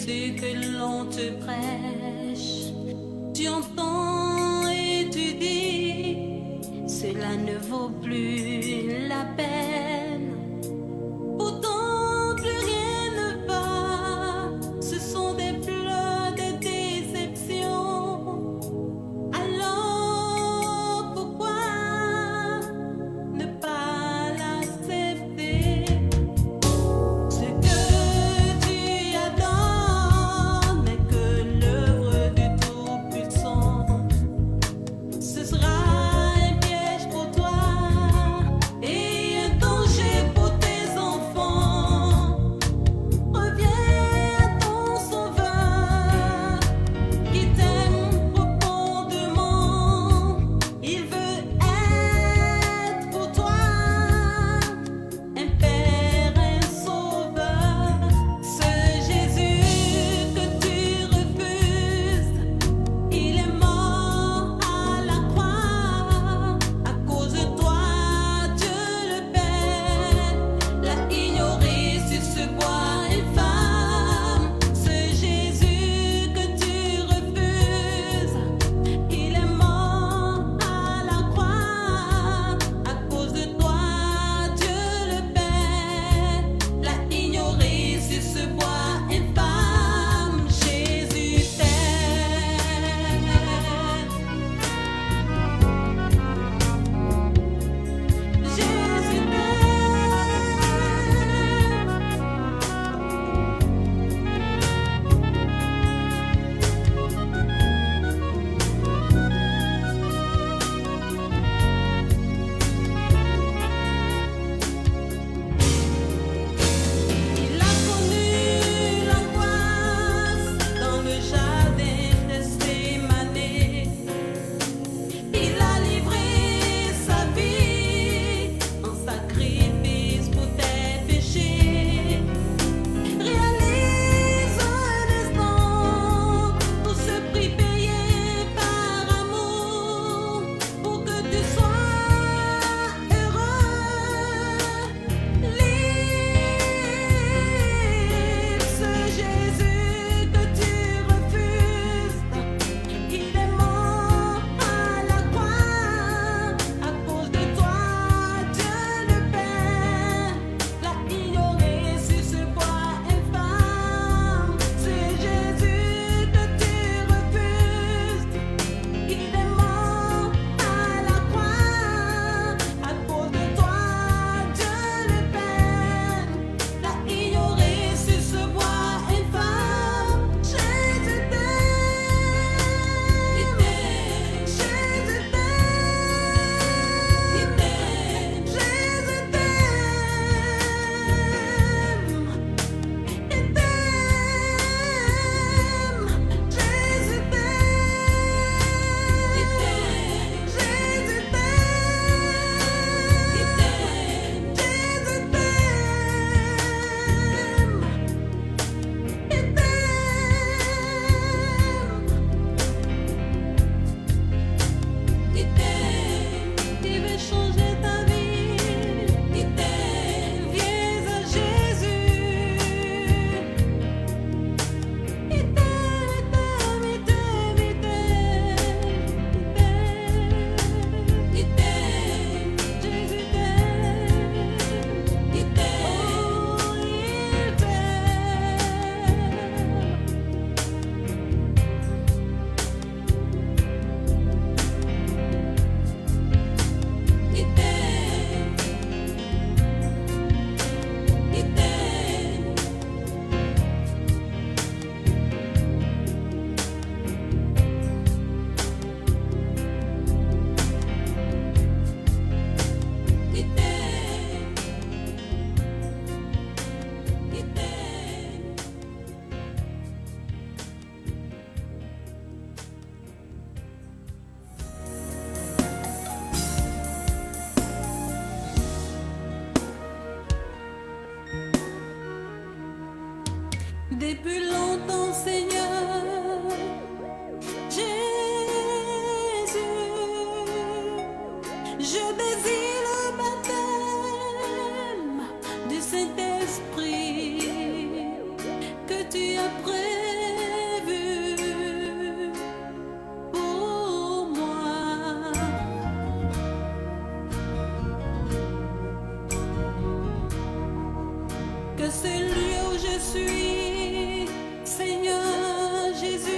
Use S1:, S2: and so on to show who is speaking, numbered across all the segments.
S1: Jésus que l'on te prêche. Tu entends et tu dis, cela ne vaut plus la peine. Pourtant plus rien ne va, ce sont des pleurs de déception. Alors pourquoi ne pas l'accepter? Ce que tu adores n'est que l'œuvre du Tout-Puissant. Ce sera un piège pour toi et un danger pour tes enfants. Reviens à ton Sauveur qui t'aime profondément. Il veut être pour toi un Père, un Sauveur. Ce Jésus que tu refuses, il est mort à la croix. À cause de toi, Dieu le Père l'a ignoré sur ce bois infâme. Ce Jésus que tu refuses, il est mort à la croix. À cause de toi, Dieu le Père l'a ignoré sur ce bois infâme. Jésus t'aime. Jésus Il a connu l'angoisse dans le jardin de Gethsémani. Il a livré sa vie en sacrifice pour tes péchés. Réalise un instant tout ce prix payé par amour pour que tu sois heureux, libre. Ce Jésus que tu refuses, il est mort à la croix. À cause de toi, Dieu le Père l'a ignoré sur ce bois infâme. Ce Jésus que tu refuses, il est mort à la croix. À cause de toi, Dieu le Père l'a ignoré sur ce bois infâme. Jésus t'aime. Jésus t'aime. Jésus t'aime. Il t'aime. Jésus Il veut changer ta vie. Viens à Jésus. Il t'aime. Jésus t'aime. Oh, il Depuis longtemps, Seigneur, Jésus, je désire le baptême du Saint-Esprit que tu as prêté. je suis, Seigneur Jésus,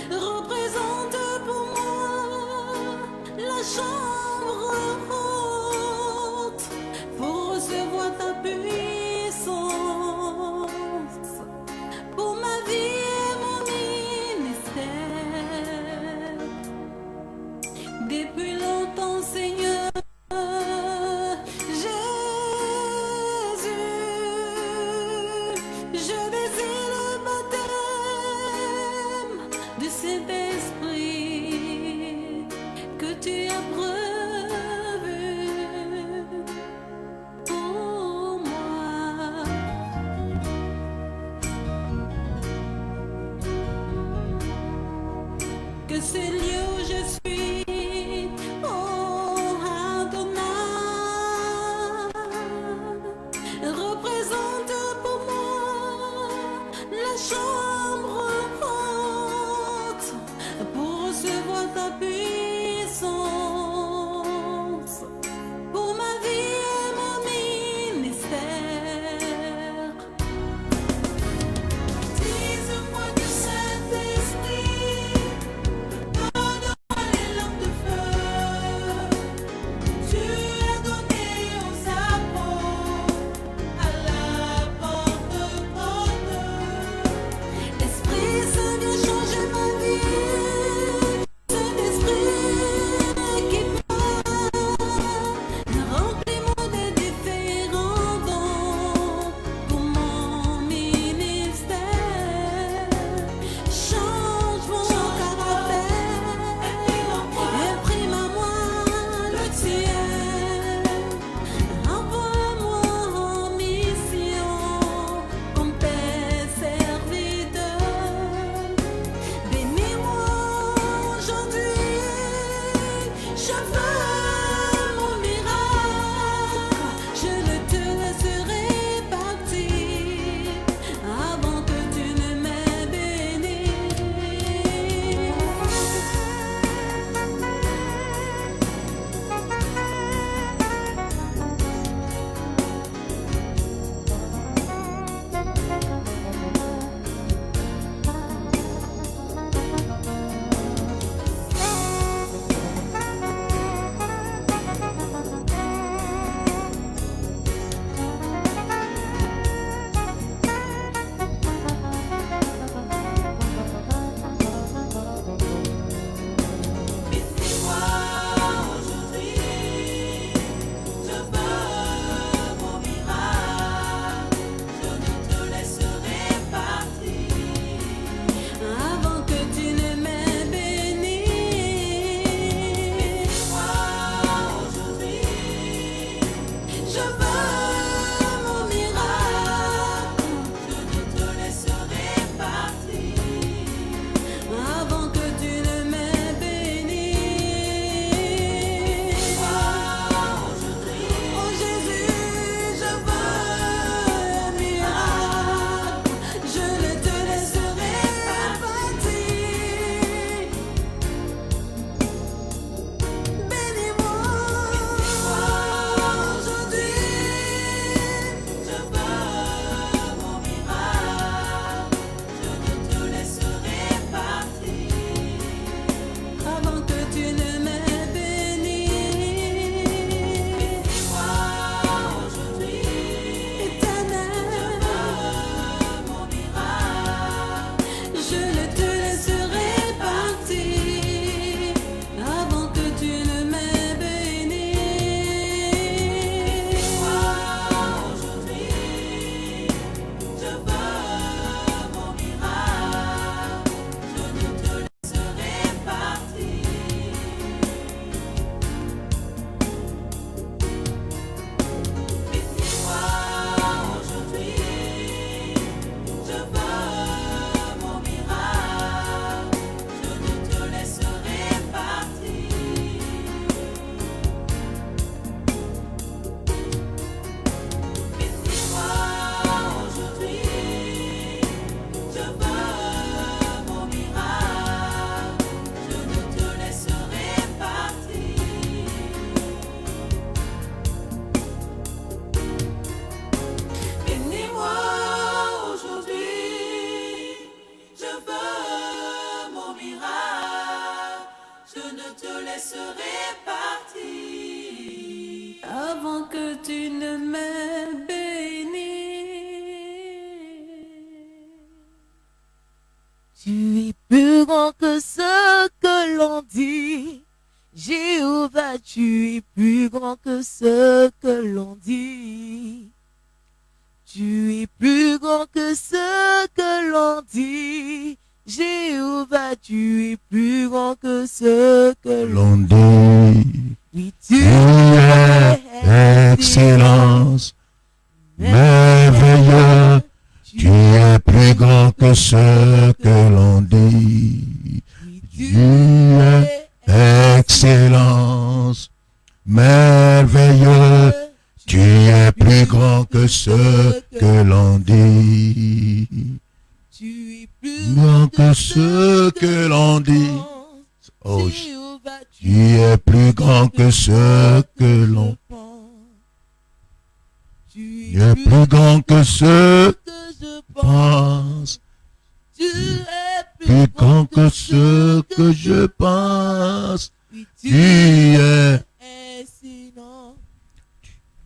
S1: représente pour moi la chambre haute pour recevoir ta puissance pour ma vie et mon ministère. Depuis longtemps, Seigneur Jésus, je désire le baptême du Saint-Esprit que tu as prévu pour moi. Que ce lieu où je suis, oh Adonai, représente pour moi la chambre haute pour recevoir ta puissance pour ma vie et mon ministère. Utilise-moi du Saint-Esprit. Donne
S2: que ce que l'on dit. Tu es plus grand que ce que l'on dit. Jéhovah, tu es plus grand que ce que l'on
S3: dit.
S2: Oui,
S3: tu es excellence, merveilleux. Tu es plus grand que ce que l'on dit. Tu es excellence, merveilleux. Tu es plus grand que ce que l'on dit.
S2: Tu es
S3: plus grand que ce que l'on dit. Oh, tu es plus grand que ce que l'on pense. Tu es plus grand que ce que je pense. Tu es plus grand que ce que je pense. Tu es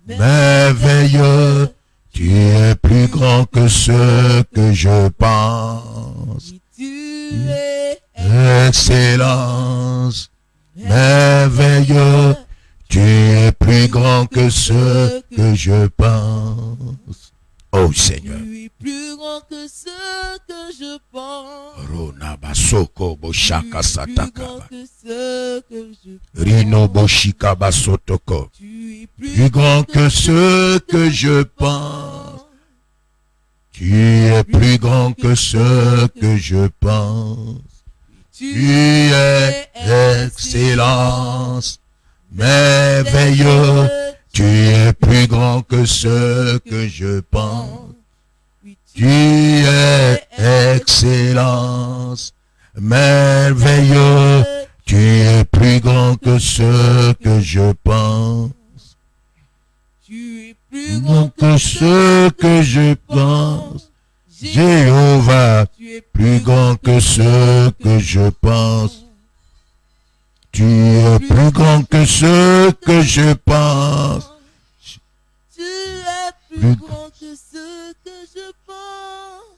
S3: merveilleux. Tu es plus grand que ce que je pense. Tu es excellence, merveilleux. Tu es plus grand que ce que je pense. Oh Seigneur.
S2: Tu es plus grand que ce que je pense.
S3: Rona basoko boshaka sataka.
S2: Rino
S3: boshika basotoko. Plus grand que ce que je pense. Tu es plus grand que ce que je pense. Tu es excellence, merveilleux. Tu es plus grand que ce que je pense. Tu es excellence, merveilleux. Tu es plus grand que ce que je pense.
S2: Tu es plus
S3: grand que ce que je pense. Jéhovah, plus grand que ce que je pense. Tu es plus grand que ce que je pense.
S2: Tu es plus grand que ce que je pense.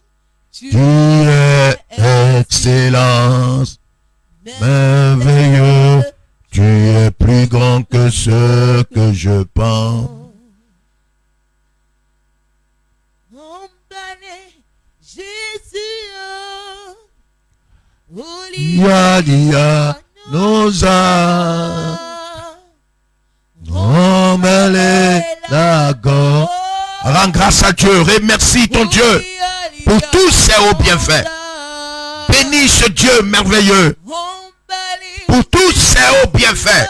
S3: Tu es excellence, merveilleux. Tu es plus grand que ce que je pense. Dia nosa nomele lago. Rends grâce à Dieu, remercie ton Dieu pour tous ses hauts bienfaits. Bénis ce Dieu merveilleux pour tous ses hauts bienfaits.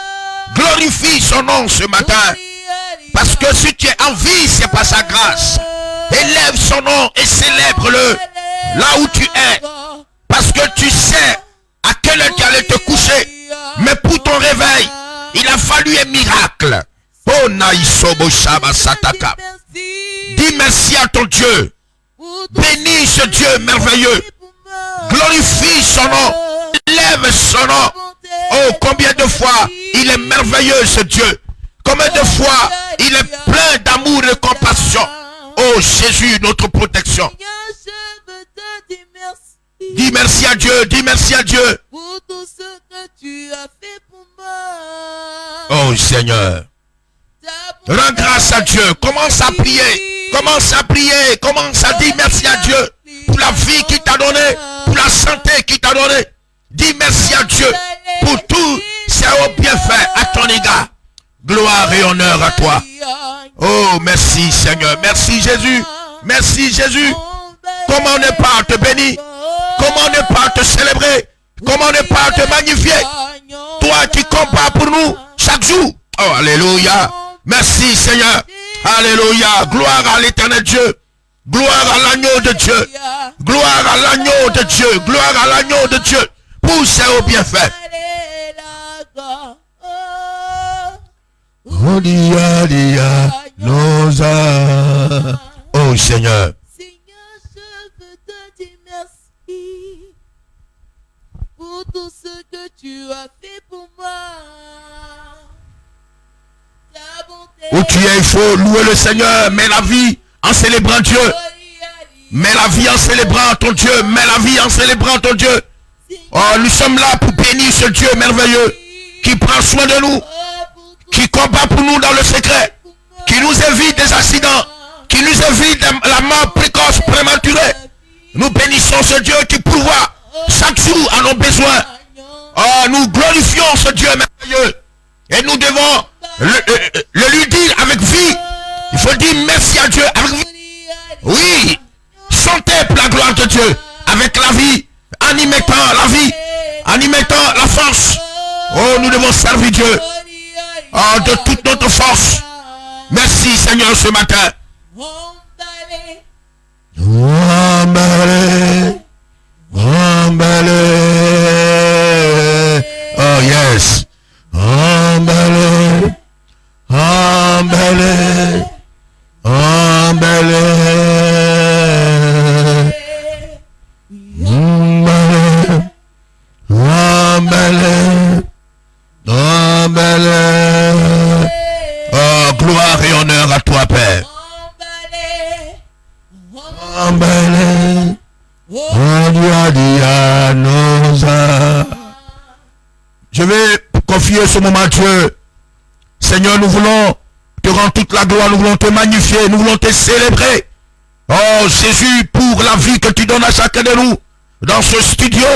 S3: Glorifie son nom ce matin, parce que si tu es en vie, c'est par sa grâce. Élève son nom et célèbre-le là où tu es, parce que tu sais à quelle heure tu allais te coucher, mais pour ton réveil, il a fallu un miracle. Oh Naïsobo Shaba Sataka. Dis merci à ton Dieu. Bénis ce Dieu merveilleux. Glorifie son nom. Lève son nom. Oh, combien de fois il est merveilleux ce Dieu. Combien de fois il est plein d'amour et de compassion. Oh Jésus, notre protection. Dis merci à Dieu, dis merci à Dieu.
S2: Pour tout ce que tu as fait pour moi.
S3: Oh Seigneur. Rends grâce à Dieu. Commence à prier. Commence à prier. Commence à dire merci à Dieu. Pour la vie qu'il t'a donnée. Pour la santé qu'il t'a donnée. Dis merci à Dieu. Pour tous ses hauts bienfaits à ton égard. Gloire et honneur à toi. Oh merci Seigneur. Merci Jésus. Merci Jésus. Comment ne pas te bénir? Comment ne pas te célébrer? Comment ne pas te magnifier? Toi qui combats pour nous chaque jour. Oh, alléluia. Merci Seigneur. Alléluia. Gloire à l'éternel Dieu. Gloire à l'agneau de Dieu. Gloire à l'agneau de Dieu. Gloire à l'agneau de Dieu. Pour ses hauts bienfaits. Oh Seigneur.
S2: Pour tout ce que tu as fait pour moi.
S3: Où tu es, il faut louer le Seigneur. Mets la vie en célébrant Dieu. Mets la vie en célébrant ton Dieu. Mets la vie en célébrant ton Dieu. Oh, nous sommes là pour bénir ce Dieu merveilleux qui prend soin de nous, qui combat pour nous dans le secret, qui nous évite des accidents, qui nous évite la mort précoce, prématurée. Nous bénissons ce Dieu qui pourvoit chaque jour à nos besoins. Oh, nous glorifions ce Dieu merveilleux. Et nous devons le lui dire avec vie. Il faut dire merci à Dieu avec vie. Oui, chantez pour la gloire de Dieu avec la vie, en y mettant la vie, en y mettant la force. Oh, nous devons servir Dieu oh, de toute notre force. Merci Seigneur ce matin. Emballé, emballé. Oh yes. Emballé, emballé, emballé. Emballé, emballé. Oh, gloire et honneur à toi, Père. Emballé, je vais confier ce moment à Dieu. Seigneur, nous voulons te rendre toute la gloire, nous voulons te magnifier, nous voulons te célébrer. Oh Jésus, pour la vie que tu donnes à chacun de nous dans ce studio.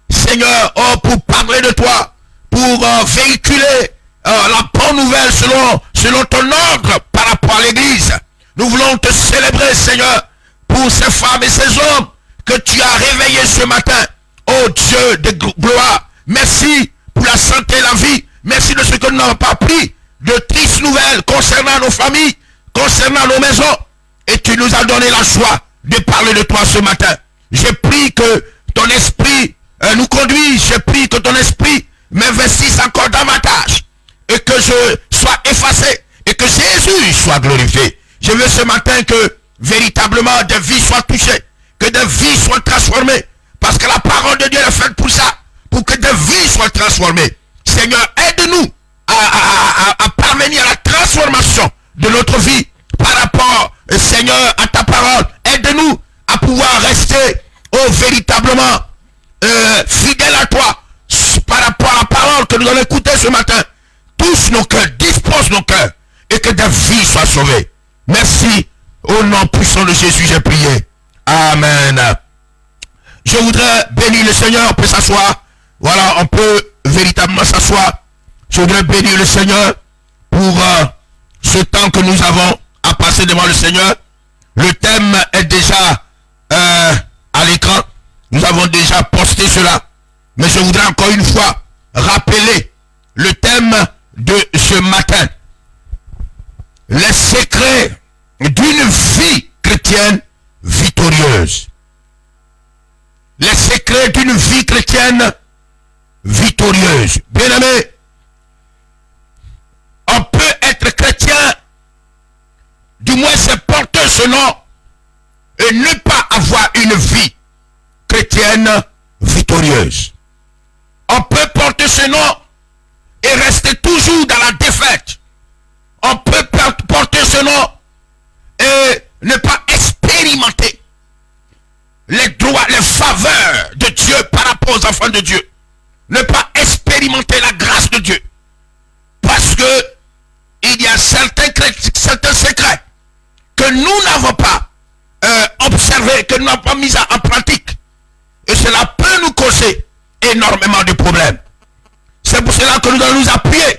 S3: Seigneur, oh, pour parler de toi, pour véhiculer la bonne nouvelle selon ton ordre par rapport à l'église. Nous voulons te célébrer, Seigneur, pour ces femmes et ces hommes que tu as réveillés ce matin. Oh Dieu de gloire, merci pour la santé et la vie. Merci de ce que nous n'avons pas pris de tristes nouvelles concernant nos familles, concernant nos maisons. Et tu nous as donné la joie de parler de toi ce matin. J'ai pris que ton esprit nous conduit. J'ai pris que ton esprit m'investisse encore davantage. Et que je sois effacé. Et que Jésus soit glorifié. Je veux ce matin que véritablement des vies soient touchées. Que des vies soient transformées. Parce que la parole de Dieu est faite pour ça. Pour que des vies soient transformées. Seigneur, aide-nous à parvenir à la transformation de notre vie par rapport, Seigneur, à ta parole. Aide-nous à pouvoir rester, oh, véritablement fidèles à toi par rapport à la parole que nous allons écouter ce matin. Touche nos cœurs, dispose nos cœurs et que des vies soient sauvées. Merci. Au nom puissant de Jésus, j'ai prié. Amen. Je voudrais bénir le Seigneur, on peut s'asseoir. Voilà, on peut véritablement s'asseoir. Je voudrais bénir le Seigneur pour ce temps que nous avons à passer devant le Seigneur. Le thème est déjà à l'écran. Nous avons déjà posté cela. Mais je voudrais encore une fois rappeler le thème de ce matin. Les secrets d'une vie chrétienne victorieuse. Les secrets d'une vie chrétienne victorieuse. Bien-aimés, on peut être chrétien, du moins c'est porter ce nom, et ne pas avoir une vie chrétienne victorieuse. On peut porter ce nom et rester toujours dans la défaite. On peut porter ce nom et ne pas expérimenter les droits, les faveurs de Dieu par rapport aux enfants de Dieu. Ne pas expérimenter la grâce de Dieu. Parce que il y a certains secrets que nous n'avons pas observés, que nous n'avons pas mis en pratique. Et cela peut nous causer énormément de problèmes. C'est pour cela que nous allons nous appuyer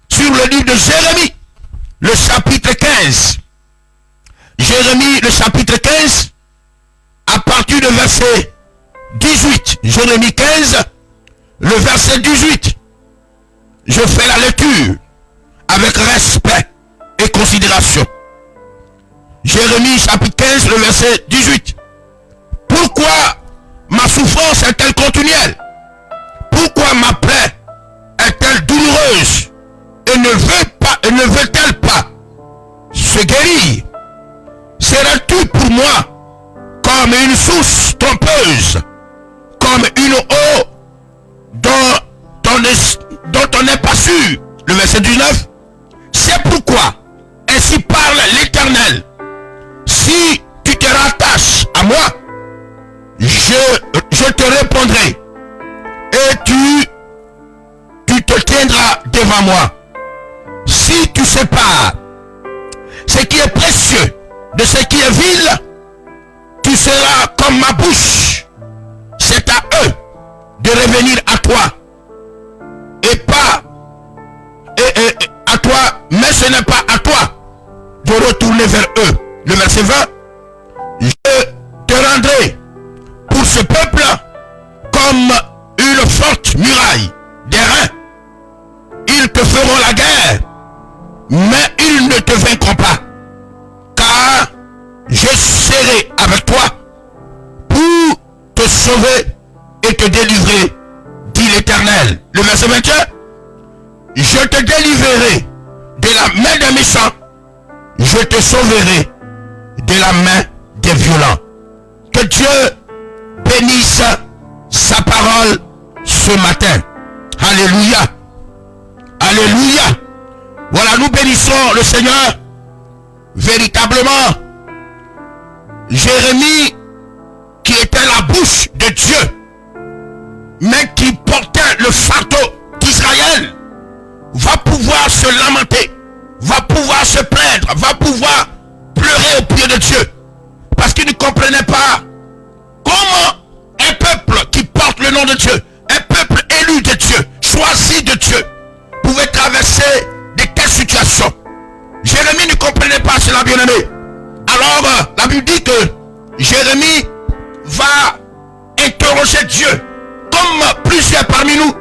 S3: sur le livre de Jérémie, le chapitre 15. Jérémie, le chapitre 15, à partir du verset 18. Jérémie 15, le verset 18. Je fais la lecture avec respect et considération. Jérémie chapitre 15, le verset 18. Pourquoi ma souffrance est-elle continuelle? Pourquoi ma plaie est-elle douloureuse? Et ne veut-elle pas se guérir? Seras-tu pour moi comme une source trompeuse, comme une eau dont on n'est pas sûr? Le verset 19. C'est pourquoi ainsi parle l'Éternel. Si tu te rattaches à moi, je te répondrai et tu te tiendras devant moi. de ce qui est vil, tu seras comme ma bouche. C'est à eux de revenir à toi. Et pas à toi, mais ce n'est pas à toi de retourner vers eux. Le verset 20. Je te rendrai pour ce peuple comme une forte muraille d'airain. Ils te feront la guerre, mais ils ne te vaincront pas. Car je serai avec toi pour te sauver et te délivrer, dit l'Éternel. Le verset 21. Je te délivrerai de la main des méchants. Je te sauverai de la main des violents. Que Dieu bénisse sa parole ce matin. Alléluia. Alléluia. Voilà, nous bénissons le Seigneur. Véritablement, Jérémie, qui était la bouche de Dieu, mais qui portait le fardeau d'Israël, va pouvoir se lamenter, va pouvoir se plaindre, va pouvoir pleurer au pied de Dieu. Parce qu'il ne comprenait pas comment un peuple qui porte le nom de Dieu, un peuple élu de Dieu, choisi de Dieu, pouvait traverser de telles situations. Jérémie ne comprenait pas cela, bien-aimé. Alors, la Bible dit que Jérémie va interroger Dieu, comme plusieurs parmi nous.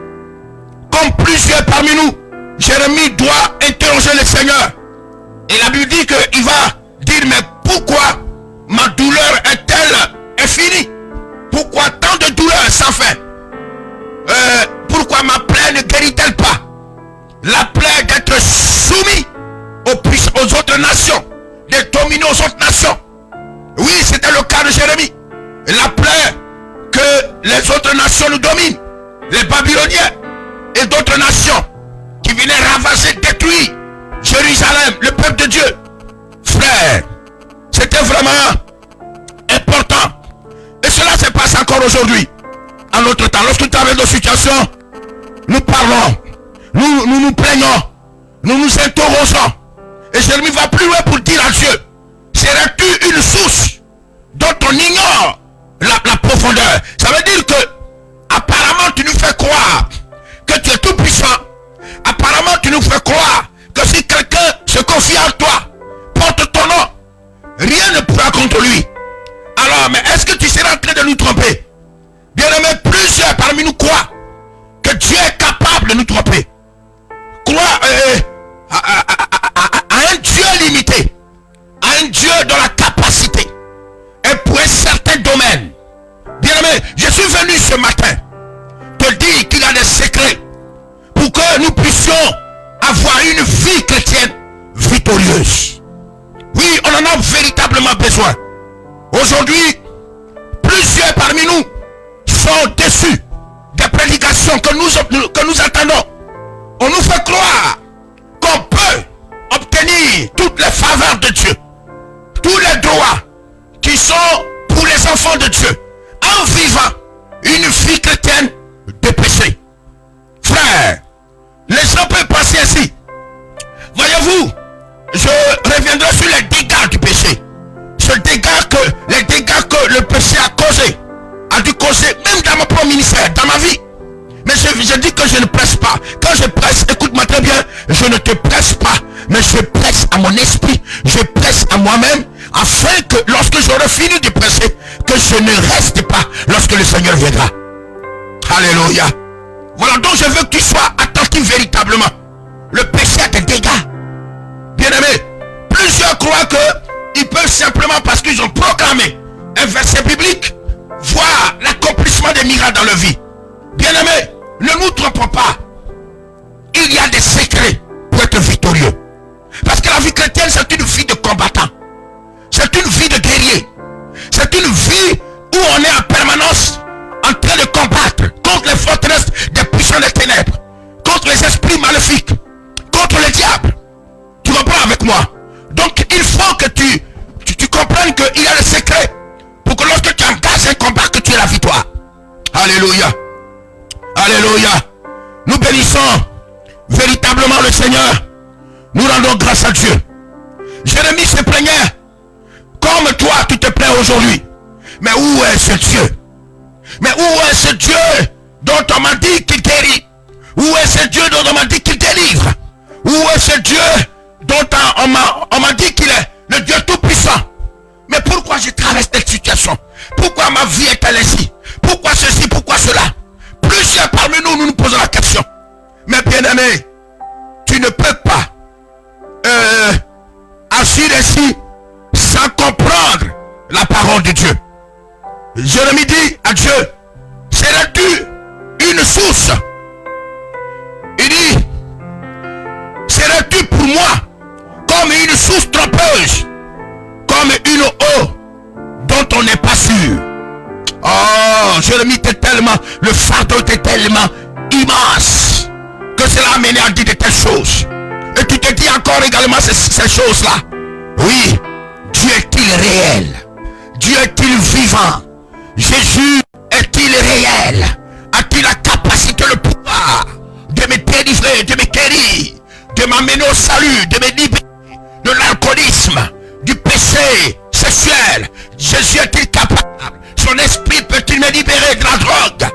S3: Comme plusieurs parmi nous, Jérémie doit interroger le Seigneur. Et la Bible dit qu'il va dire, mais pourquoi ma douleur est-elle infinie? Pourquoi tant de douleurs sans fin? Pourquoi ma plaie ne guérit-elle pas? La plaie d'être soumis aux autres nations, de dominer aux autres nations. Oui, c'était le cas de Jérémie. La plaie que les autres nations nous dominent, les Babyloniens et d'autres nations qui venaient ravager, détruire Jérusalem, le peuple de Dieu. Frère, c'était vraiment important. Et cela se passe encore aujourd'hui, en notre temps. Lorsque nous traversons nos situations, nous parlons, nous nous plaignons, nous nous interrogeons. Et Jérémie va plus loin pour dire à Dieu, serais-tu une source dont on ignore la profondeur? Ça veut dire que apparemment tu nous fais croire que tu es tout puissant. Apparemment tu nous fais croire que si quelqu'un se confie en toi, porte ton nom, rien ne pourra contre lui. Alors, mais est-ce que tu seras en train de nous tromper? Bien aimé, plusieurs parmi nous croient que Dieu est capable de nous tromper. Croient à un Dieu limité, à un Dieu dont la capacité est pour un certain domaine. Bien aimé, je suis venu ce matin te dire qu'il y a des secrets pour que nous puissions avoir une vie chrétienne victorieuse. Oui, on en a véritablement besoin. Aujourd'hui, plusieurs parmi nous sont déçus des prédications que nous attendons. On nous fait croire qu'on peut obtenir toutes les faveurs de Dieu, tous les droits qui sont pour les enfants de Dieu, en vivant une vie chrétienne de péché. Frère, les gens peuvent penser ainsi. Voyez-vous, je reviendrai sur les dégâts du péché. Les dégâts que le péché a dû causer, même dans mon propre ministère, dans ma vie. Mais je dis que je ne presse pas. Quand je presse, écoute-moi très bien, je ne te presse pas, mais je presse à mon esprit, je presse à moi-même, afin que lorsque j'aurai fini de presser, que je ne reste pas lorsque le Seigneur viendra. Alléluia. Voilà, donc je veux que tu sois attentif véritablement. Le péché a des dégâts. Bien-aimé, plusieurs croient qu'ils peuvent simplement, parce qu'ils ont proclamé un verset biblique, voir l'accomplissement des miracles dans leur vie. Bien-aimé, ne nous trompons pas. Il y a des secrets pour être victorieux. Parce que la vie chrétienne, c'est une vie de combattant. C'est une vie de guerrier. C'est une vie où on est en permanence en train de combattre contre les forteresses des puissants des ténèbres, contre les esprits maléfiques, contre les diables. Tu comprends avec moi? Donc il faut que tu comprennes qu'il y a des secrets pour que lorsque tu engages un combat, que tu aies la victoire. Alléluia. Alléluia. Nous bénissons véritablement le Seigneur. Nous rendons grâce à Dieu. Jérémie se plaignait aujourd'hui. Mais où est ce Dieu? Mais où est ce Dieu dont on m'a dit qu'il guérit? Où est ce Dieu dont on m'a dit qu'il délivre? Où est ce Dieu dont on m'a dit qu'il est le Dieu tout-puissant? Mais pourquoi je traverse cette situation? Pourquoi ma vie est ainsi? Pourquoi ceci? Pourquoi cela? Plusieurs parmi nous nous posons la question. Mais bien-aimé, tu ne peux pas agir ainsi sans comprendre la parole de Dieu. Jérémie dit à Dieu, serais-tu une source? Il dit, serais-tu pour moi comme une source trompeuse, comme une eau dont on n'est pas sûr? Oh, Jérémie était tellement, le fardeau était tellement immense que cela a amené à dire de telles choses. Et tu te dis encore également ces choses-là. Oui, Dieu est-il réel? Dieu est-il vivant? Jésus est-il réel? A-t-il la capacité, le pouvoir de me délivrer, de me guérir, de m'amener au salut, de me libérer de l'alcoolisme, du péché sexuel? Jésus est-il capable? Son esprit peut-il me libérer de la drogue?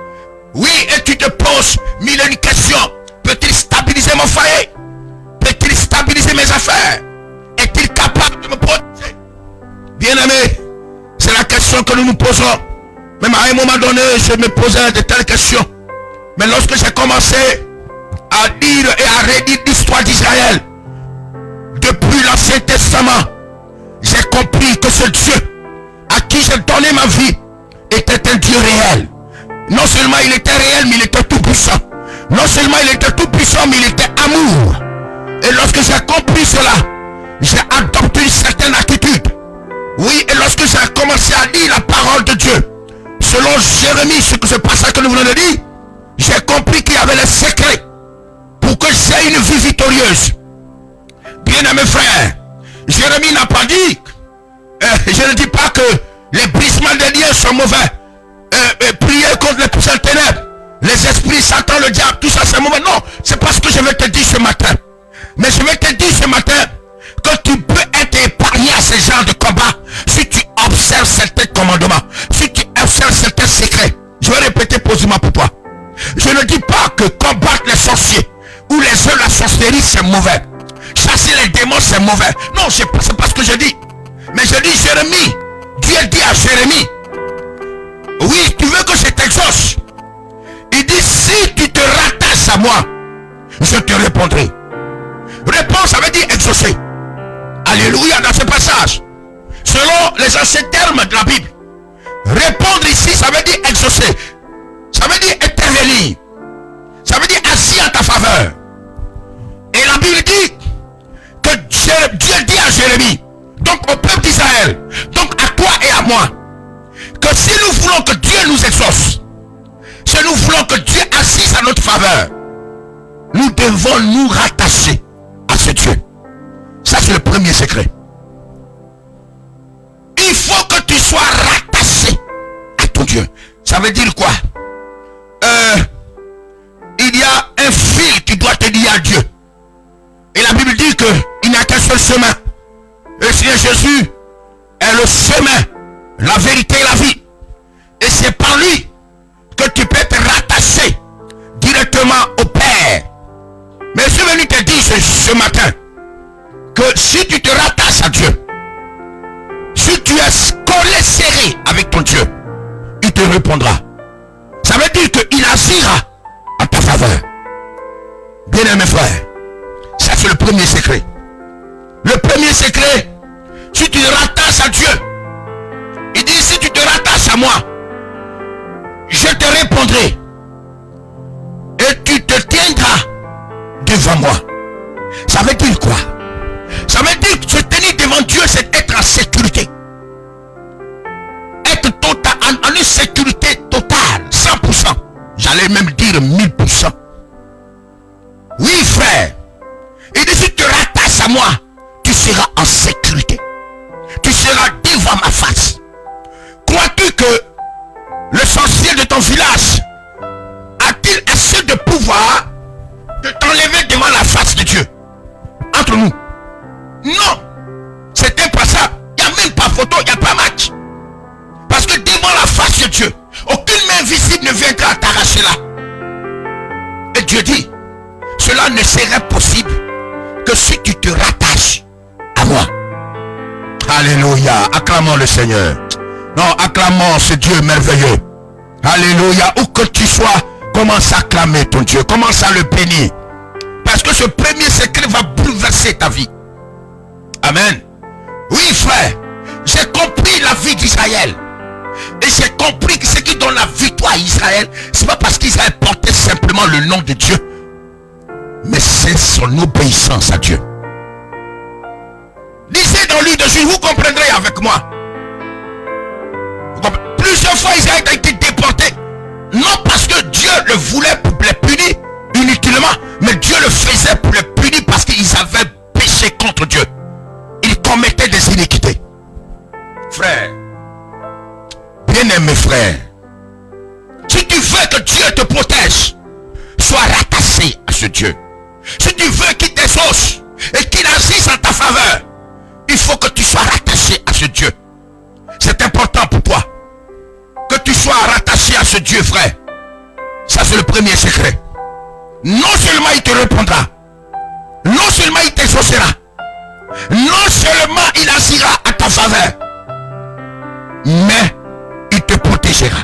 S3: Oui, et tu te poses mille et une questions. Peut-il stabiliser mon foyer? Peut-il stabiliser mes affaires? Est-il capable de me protéger? Bien-aimé, c'est la question que nous nous posons. Même à un moment donné, je me posais de telles questions. Mais lorsque j'ai commencé à lire et à redire l'histoire d'Israël, depuis l'Ancien Testament, j'ai compris que ce Dieu à qui j'ai donné ma vie était un Dieu réel. Non seulement il était réel, mais il était tout puissant. Non seulement il était tout puissant, mais il était amour. Et lorsque j'ai compris cela, j'ai adopté une certaine attitude. Oui, et lorsque j'ai commencé à lire la parole de Dieu, selon Jérémie, ce passage que nous venons de dire, j'ai compris qu'il y avait les secrets pour que j'ai une vie victorieuse. Bien-aimés frères, Jérémie n'a pas dit, je ne dis pas que les brisements des liens sont mauvais. Prier contre les puissants ténèbres, les esprits, Satan, le diable, tout ça c'est mauvais. Non, c'est pas ce que je vais te dire ce matin. Mais je vais te dire ce matin que tu peux être épargné à ce genre de combat si tu observes certains commandements, si tu observes certains secrets. Je vais répéter posément pour toi. Je ne dis pas que combattre les sorciers ou les œuvres de la sorcellerie c'est mauvais. Chasser les démons c'est mauvais. Non, c'est pas ce que je dis. Mais je dis Jérémie, Dieu dit à Jérémie, oui, tu veux que je t'exauce? Il dit, si tu te rattaches à moi, je te répondrai. Répondre, ça veut dire exaucer. Alléluia, dans ce passage. Selon les anciens termes de la Bible, répondre ici, ça veut dire exaucer. Ça veut dire intervenir. Ça veut dire agir en ta faveur. Et la Bible dit que Dieu dit à Jérémie, donc au peuple d'Israël, donc à toi et à moi, que si nous voulons que Dieu nous exauce, si nous voulons que Dieu assiste à notre faveur, nous devons nous rattacher à ce Dieu. Ça c'est le premier secret. Il faut que tu sois rattaché à ton Dieu. Ça veut dire quoi? Il y a un fil qui doit te lier à Dieu. Et la Bible dit qu'il n'y a qu'un seul chemin. Et le Seigneur Jésus est le chemin, la vérité et la vie. Et c'est par lui que tu peux te rattacher directement au Père. Mais je suis venu te dire ce matin que si tu te rattaches à Dieu, si tu es collé serré avec ton Dieu, il te répondra. Ça veut dire qu'il agira en ta faveur. Bien-aimés frères, ça c'est le premier secret. Le premier secret, si tu te rattaches à Dieu, il dit si tu te rattaches à moi, je te répondrai et tu te tiendras devant moi. Ça veut dire quoi? Ça veut dire que se tenir devant Dieu, c'est être en sécurité. Être total, en une sécurité totale, 100%. J'allais même dire 1000%. Oui frère, il dit si tu te rattaches à moi, tu seras en sécurité. Tu seras devant ma face. Crois-tu que le sorcier de ton village a-t-il assez de pouvoir de t'enlever devant la face de Dieu? Entre nous. Non. C'est impossible. Il n'y a même pas photo, il n'y a pas match. je dis, cela ne serait possible que si tu te rattaches à moi. Alléluia. Acclamons le Seigneur. Non, acclamons ce Dieu merveilleux. Alléluia. Où que tu sois, commence à acclamer ton Dieu. Commence à le bénir. Parce que ce premier secret va bouleverser ta vie. Amen. Oui, frère. J'ai compris la vie d'Israël. Et j'ai compris que ce qui donne la victoire à Israël, c'est pas parce qu'Israël portait simplement le nom de Dieu, mais c'est son obéissance à Dieu. Lisez dans l'île de Jules, vous comprendrez avec moi. Plusieurs fois Israël a été déporté, non parce que Dieu le voulait pour les punir inutilement, mais Dieu le faisait pour les punir parce qu'ils avaient péché contre Dieu. Ils commettaient des iniquités. Frère, bien-aimé frère, si tu veux que Dieu te protège, sois rattaché à ce Dieu. Si tu veux qu'il t'exauce et qu'il agisse en ta faveur, il faut que tu sois rattaché à ce Dieu. C'est important pour toi que tu sois rattaché à ce Dieu, frère. Ça, c'est le premier secret. Non seulement il te répondra, non seulement il t'exaucera, non seulement il agira à ta faveur, mais il te protégera.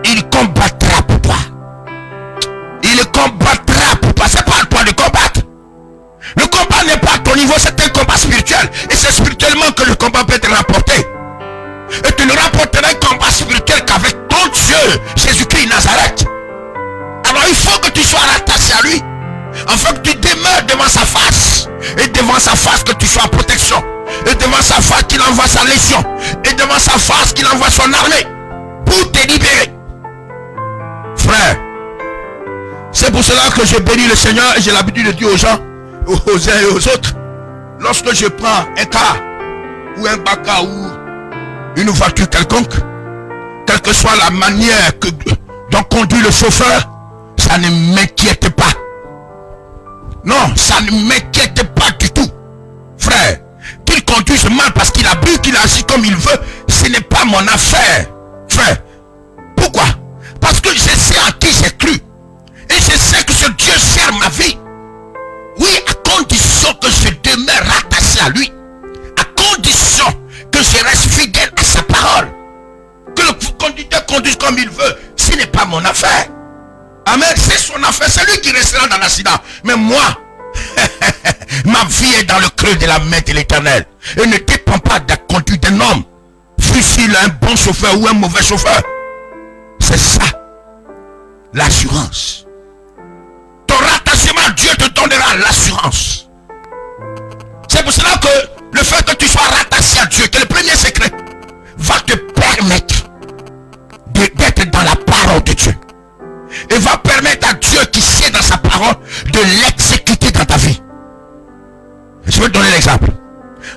S3: Il combattra pour toi. Il combattra pour toi. C'est pas à toi de combattre. Le combat n'est pas à ton niveau, c'est un combat spirituel. Et c'est spirituellement que le combat peut être rapporté. Et tu ne rapporteras un combat spirituel qu'avec ton Dieu, Jésus-Christ Nazareth. Alors il faut que tu sois rattaché à lui, afin que tu demeures devant sa face. Et devant sa face que tu sois en protection. Et devant sa face qu'il envoie sa légion. Et devant sa face qu'il envoie son armée. Pour te libérer. Frère, c'est pour cela que je bénis le Seigneur. Et j'ai l'habitude de dire aux gens, aux uns et aux autres, lorsque je prends un car, ou un baka, ou une voiture quelconque, quelle que soit la manière dont conduit le chauffeur, ça ne m'inquiète pas. Non, ça ne m'inquiète pas du tout. Frère, qu'il conduise mal parce qu'il a bu, qu'il agit comme il veut, ce n'est pas mon affaire. Frère, pourquoi? Parce que je sais en qui j'ai cru. Et je sais que ce Dieu sert ma vie. Oui, à condition que je demeure rattaché à lui. À condition que je reste fidèle à sa parole. Que le conducteur conduise comme il veut, ce n'est pas mon affaire. Amen, c'est son affaire, c'est lui qui restera dans l'accident. Mais moi, ma vie est dans le creux de la main de l'Éternel. Et ne dépend pas de la conduite d'un homme. Fût-il un bon chauffeur ou un mauvais chauffeur. C'est ça, l'assurance. Ton rattachement à Dieu te donnera l'assurance. C'est pour cela que le fait que tu sois rattaché à Dieu, que le premier secret, va te permettre d'être dans la parole de Dieu. Et va permettre à Dieu qui sait dans sa parole de l'exécuter dans ta vie. Je vais te donner l'exemple.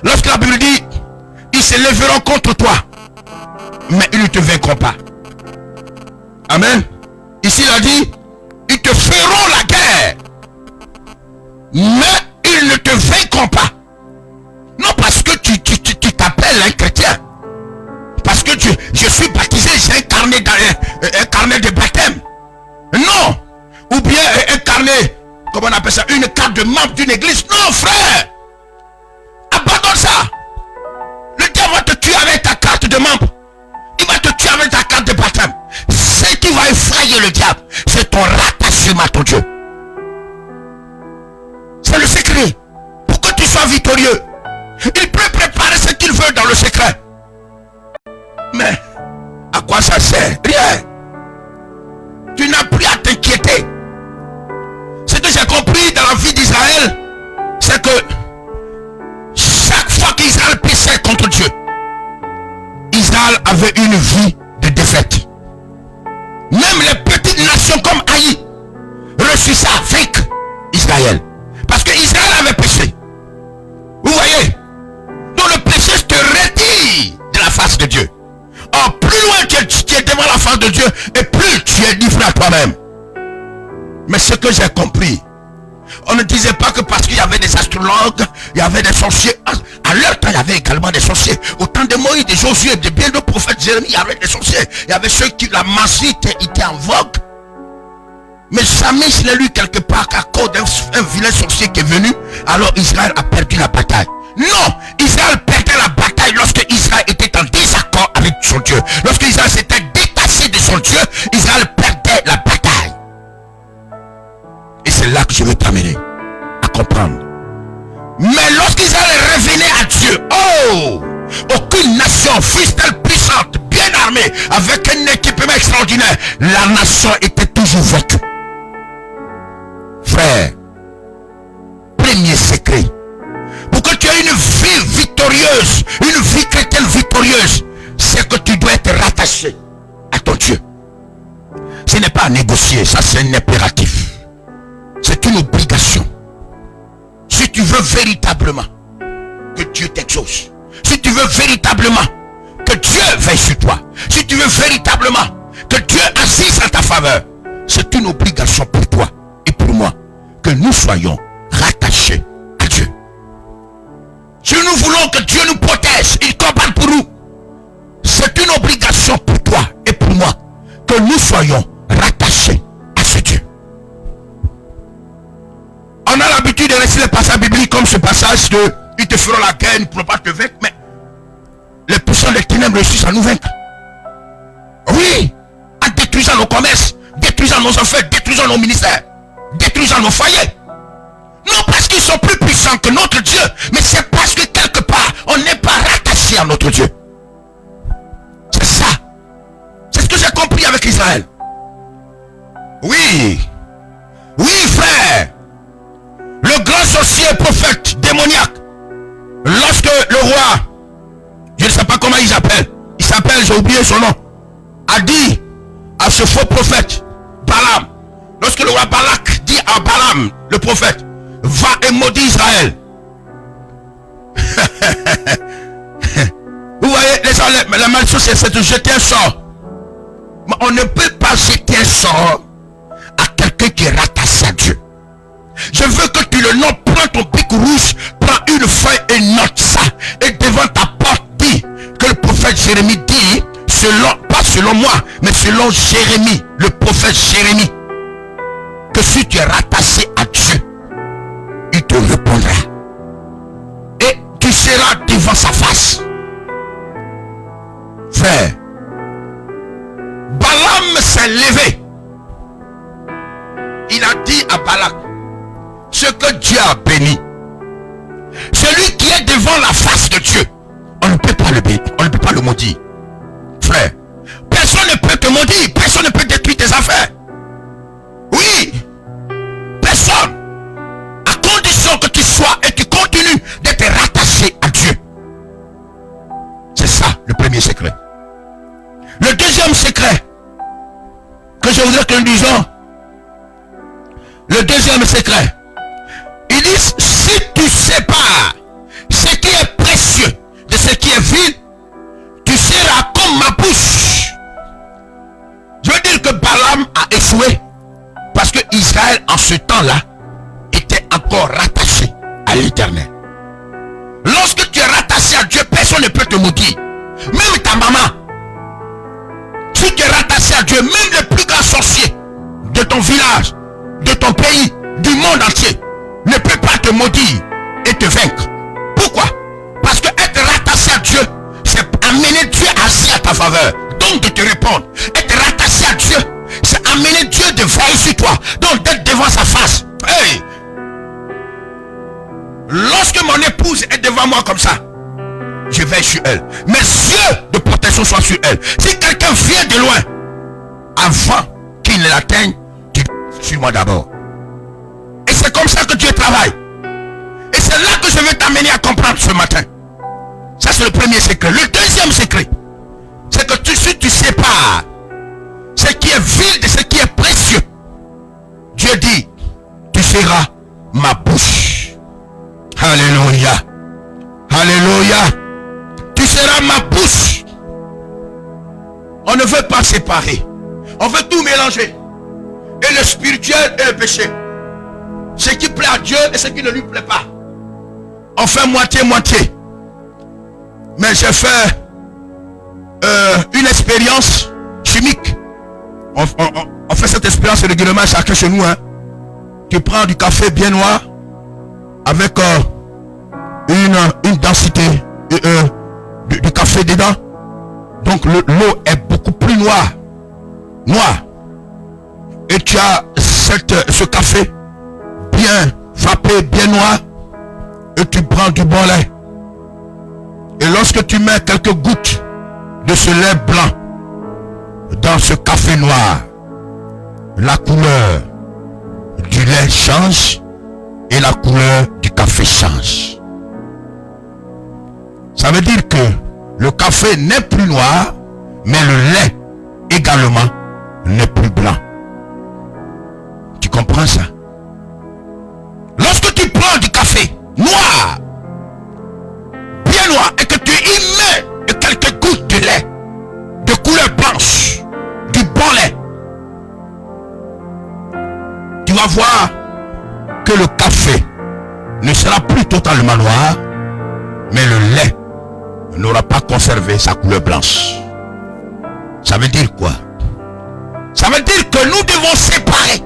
S3: Lorsque la Bible dit, ils se lèveront contre toi, mais ils ne te vaincront pas. Amen. Ici il a dit, ils te feront la guerre, mais ils ne te vaincront pas. Non parce que tu t'appelles un chrétien. Parce que je suis baptisé, j'ai un carnet de baptême. Non. Ou bien un carnet, comment on appelle ça, une carte de membre d'une église. Non frère. Abandonne ça. Le diable va te tuer avec ta carte de membre. Il va te tuer avec ta carte de baptême. Ce qui va effrayer le diable, c'est ton rattachement à ton Dieu. C'est le secret. Pour que tu sois victorieux. Il peut préparer ce qu'il veut dans le secret. Mais à quoi ça sert? Rien. Tu n'as plus à t'inquiéter. Ce que j'ai compris dans la vie d'Israël, c'est que chaque fois qu'Israël péchait contre Dieu, Israël avait une vie de défaite. Même les petites nations comme Haï réussissaient à vaincre Israël. Parce que Israël avait péché. Vous voyez? Donc le péché te retire de la face de Dieu. Or, plus loin tu es devant la face de Dieu, et plus tu es livré à toi-même. Mais ce que j'ai compris, on ne disait pas que parce qu'il y avait des astrologues, il y avait des sorciers. À leur temps, il y avait également des sorciers. Au temps de Moïse, de Josué, de bien d'autres prophètes, Jérémie, il y avait des sorciers. Il y avait ceux qui, la magie était en vogue. Mais jamais je l'ai lu quelque part qu'à cause d'un vilain sorcier qui est venu, alors Israël a perdu la bataille. Non, Israël perdait la bataille lorsque Israël était en désaccord avec son Dieu. Lorsque Israël s'était détaché de son Dieu, Israël perdait la bataille. Et c'est là que je veux t'amener à comprendre. Mais lorsqu'Israël revenait à Dieu, oh, aucune nation, fût-elle puissante, bien armée, avec un équipement extraordinaire, la nation était toujours vaincue. Frère, premier secret, pour que tu aies une vie victorieuse, une vie chrétienne victorieuse, c'est que tu dois être rattaché à ton Dieu. Ce n'est pas à négocier, ça c'est un impératif. C'est une obligation. Si tu veux véritablement que Dieu t'exauce, si tu veux véritablement que Dieu veille sur toi, si tu veux véritablement que Dieu assiste en ta faveur, c'est une obligation pour toi et pour moi que nous soyons rattachés à Dieu. Si nous voulons que Dieu nous protège, il combat pour nous, c'est une obligation pour toi et pour moi que nous soyons rattachés à ce Dieu. On a l'habitude de réciter les passages bibliques comme ce passage de « Ils te feront la guerre, ils ne pourront pas te vaincre », mais les puissants des ténèbres réussissent à nous vaincre. Oui, en détruisant nos commerces, détruisant nos affaires, détruisant nos ministères, détruisant nos foyers. Non parce qu'ils sont plus puissants que notre Dieu, mais c'est parce que quelque part, on n'est pas rattaché à notre Dieu. C'est ça. C'est ce que j'ai compris avec Israël. Oui. Oui, frère. Le grand sorcier prophète démoniaque, lorsque le roi, je ne sais pas comment il s'appelle, j'ai oublié son nom, a dit à ce faux prophète, Balaam, lorsque le roi Balak dit à Balaam, le prophète, va et maudit Israël. Vous voyez, la malédiction c'est de jeter un sort. Mais on ne peut pas jeter un sort à quelqu'un qui est rattaché à Dieu. Je veux que tu le notes, prends ton bic rouge, prends une feuille et note ça. Et devant ta porte, dis que le prophète Jérémie dit, pas selon moi, mais selon Jérémie, le prophète Jérémie, que si tu es rattaché à Dieu, il te répondra. Et tu seras devant sa face. Frère, Balaam s'est levé. Il a dit à Balak, ce que Dieu a béni, celui qui est devant la face de Dieu, on ne peut pas le bénir, on ne peut pas le maudire. Frère, personne ne peut te maudire, personne ne peut détruire tes affaires. Oui, personne, à condition que tu sois et tu continues d'être rattaché à Dieu. C'est ça le premier secret. Le deuxième secret que je voudrais que nous disions, le deuxième secret, il dit, si tu sépares ce qui est précieux de ce qui est vil, tu seras comme ma bouche. Je veux dire que Balaam a échoué parce que Israël en ce temps-là était encore rattaché à l'Éternel. Lorsque tu es rattaché à Dieu, personne ne peut te maudire. Même ta maman. Si tu es rattaché à Dieu, même le plus grand sorcier de ton village, de ton pays, du monde entier, ne peut pas te maudire et te vaincre. Pourquoi? Parce que être rattaché à Dieu, c'est amener Dieu à agir à ta faveur, donc de te répondre. Être rattaché à Dieu, c'est amener Dieu de veiller sur toi, donc d'être devant sa face. Hey! Lorsque mon épouse est devant moi comme ça, je veille sur elle. Mes yeux de protection soient sur elle. Si quelqu'un vient de loin, avant qu'il ne l'atteigne, tu suis moi d'abord. Et c'est comme ça que Dieu travaille. Et c'est là que je veux t'amener à comprendre ce matin. Ça c'est le premier secret. Le deuxième secret, c'est que si tu sépares ce qui est vil de ce qui est précieux, Dieu dit, tu seras ma bouche. Alléluia. Alléluia. Tu seras ma bouche. On ne veut pas séparer. On veut tout mélanger. Et le spirituel et le péché. Ce qui plaît à Dieu et ce qui ne lui plaît pas. On fait moitié-moitié. Mais j'ai fait une expérience chimique. on fait cette expérience régulièrement chacun chez nous. Hein. Tu prends du café bien noir avec une densité du café dedans. Donc l'eau est beaucoup plus noire. Et tu as ce café bien frappé, bien noir. Et tu prends du bon lait. Et lorsque tu mets quelques gouttes de ce lait blanc dans ce café noir, la couleur du lait change et la couleur du café change. Ça veut dire que le café n'est plus noir, mais le lait également n'est plus blanc. Tu comprends ça? Lorsque tu prends du café noir, bien noir, et que tu y mets quelques gouttes de lait de couleur blanche, du bon lait, tu vas voir que le café ne sera plus totalement noir, mais le lait n'aura pas conservé sa couleur blanche. Ça veut dire quoi? Ça veut dire que nous devons séparer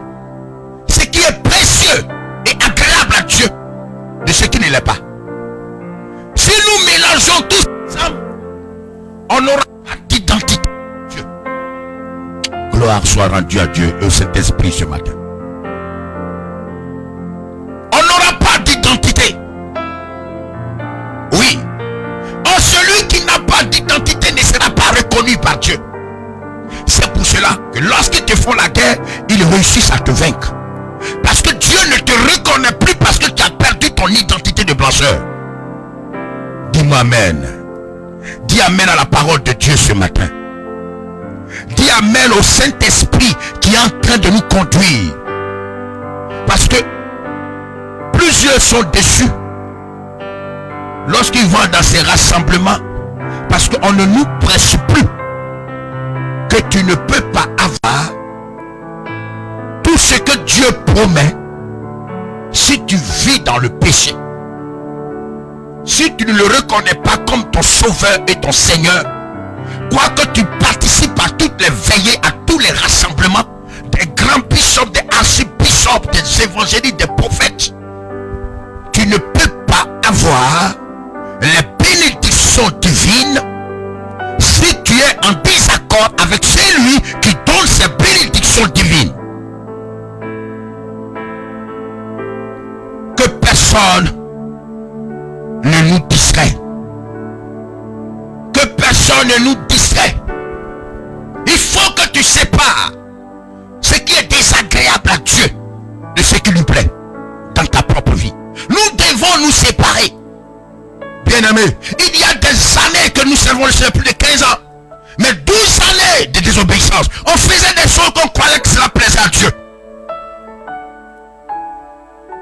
S3: ce qui est précieux et agréable à Dieu de ce qui ne l'est pas. Si nous mélangeons tous ensemble, on n'aura pas d'identité à Dieu. Gloire soit rendue à Dieu et au Saint-Esprit ce matin. On n'aura pas d'identité. Oui. Or, celui qui n'a pas d'identité ne sera pas reconnu par Dieu. C'est pour cela que lorsqu'ils te font la guerre, ils réussissent à te vaincre. Parce que Dieu ne te reconnaît plus parce que tu as perdu ton identité de blancheur. Dis-moi amen. Dis amen à la parole de Dieu ce matin. Dis amen au Saint-Esprit qui est en train de nous conduire. Parce que plusieurs sont déçus lorsqu'ils vont dans ces rassemblements, parce qu'on ne nous prêche plus que tu ne peux pas avoir tout ce que Dieu promet si tu vis dans le péché. Si tu ne le reconnais pas comme ton sauveur et ton Seigneur, quoique tu participes à toutes les veillées, à tous les rassemblements des grands bishops, des archibishops, des évangélistes, des prophètes, tu ne peux pas avoir les bénédictions divines si tu es en désaccord avec celui qui donne ces bénédictions divines. Que personne ne nous distrait. Que personne ne nous distrait. Il faut que tu sépares ce qui est désagréable à Dieu de ce qui lui plaît dans ta propre vie. Nous devons nous séparer. Bien-aimés, il y a des années que nous servons le Seigneur, plus de 15 ans. Mais 12 années de désobéissance. On faisait des choses qu'on croyait que cela plaisait à Dieu.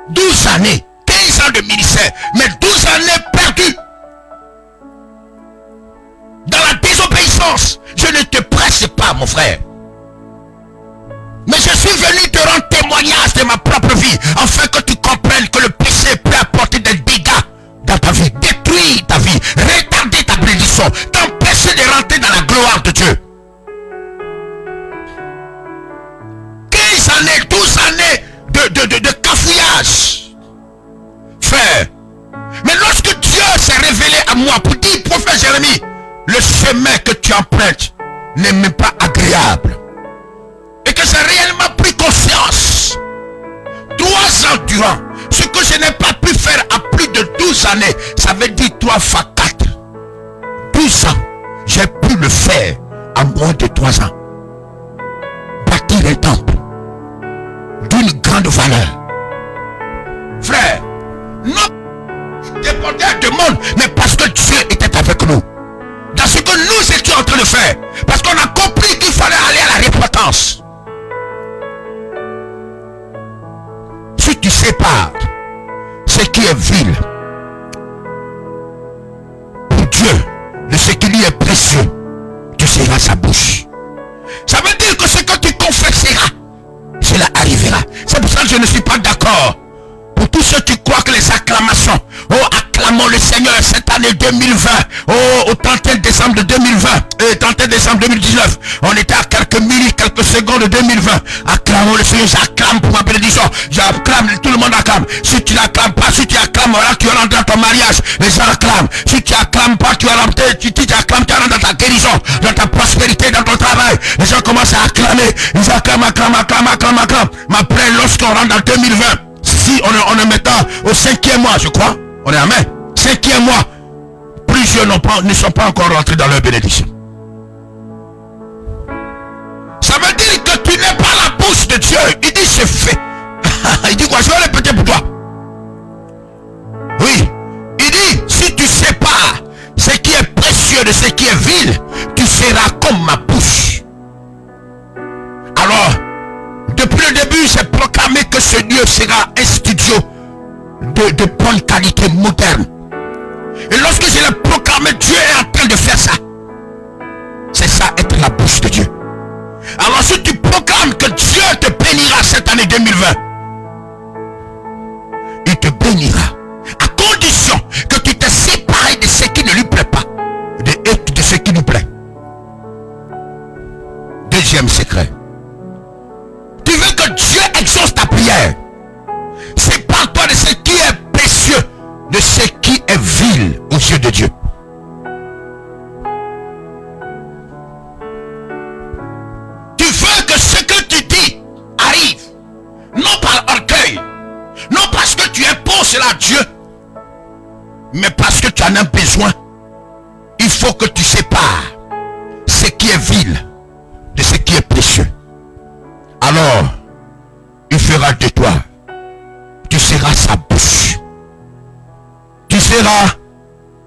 S3: 12 années, 15 ans de ministère, mais 12 années perdues. Dans la désobéissance, je ne te presse pas, mon frère. Mais je suis venu te rendre témoignage de ma propre vie, afin que tu comprennes que le péché peut apporter des dégâts dans ta vie, détruire ta vie, retarder ta bénédiction, t'empêcher de rentrer dans la gloire de Dieu. 15 années, 12 années de cafouillage. Frère, mais lorsque Dieu s'est révélé à moi pour dire, prophète Jérémie, le chemin que tu empruntes n'est même pas agréable. Et que j'ai réellement pris conscience. 3 ans durant, ce que je n'ai pas pu faire à plus de 12 années, ça veut dire 3 fois 4. 12 ans, j'ai pu le faire en moins de 3 ans. Bâtir un temple d'une grande valeur. Frère, non dépendait du monde, mais parce que Dieu était avec nous. Dans ce que nous étions en train de faire. Parce qu'on a compris qu'il fallait aller à la repentance. Si tu sépares ce qui est vil pour Dieu de ce qui lui est précieux, tu seras sa bouche. Ça veut dire que ce que tu confesseras, cela arrivera. C'est pour ça que je ne suis pas d'accord. Pour tous ceux qui croient que les acclamations, oh acclamons le Seigneur cette année. année 2020, au 31 décembre de 2020, 31 décembre 2019, on était à quelques minutes, quelques secondes de 2020. Acclamons le Seigneur, j'acclame pour ma bénédiction. J'acclame, tout le monde acclame. Si tu n'acclames pas, si tu acclames, voilà, tu vas rentrer dans ton mariage. Les gens acclament. Si tu acclames pas, tu vas rentrer, tu acclames, tu vas rentrer dans ta guérison, dans ta prospérité, dans ton travail. Les gens commencent à acclamer. Ils acclament. Mais après, lorsqu'on rentre dans 2020, si on est maintenant au 5e mois, je crois, on est amen. 5e mois, plusieurs ne sont pas encore rentrés dans leur bénédiction. Ça veut dire que tu n'es pas la bouche de Dieu. Il dit c'est fait. Il dit quoi? Je vais répéter pour toi. Oui. Il dit si tu sépares ce qui est précieux de ce qui est vil, tu seras comme ma bouche. Alors, depuis le début, j'ai proclamé que ce lieu sera un studio de bonne qualité moderne. Et lorsque je l'ai proclamé, Dieu est en train de faire ça. C'est ça, être la bouche de Dieu. Alors si tu proclames que Dieu te bénira cette année 2020, il te bénira. À condition que tu te sépares de ce qui ne lui plaît pas, de ce qui nous plaît. Deuxième secret. Tu veux que Dieu exauce ta prière. Sépare-toi de ce qui est précieux, de ce qui est vil aux yeux de Dieu. Tu veux que ce que tu dis arrive, non par orgueil, non parce que tu imposes cela à Dieu, mais parce que tu en as besoin. Il faut que tu sépares ce qui est vil de ce qui est précieux. Alors, il fera de toi, tu seras sa bouche. Tu seras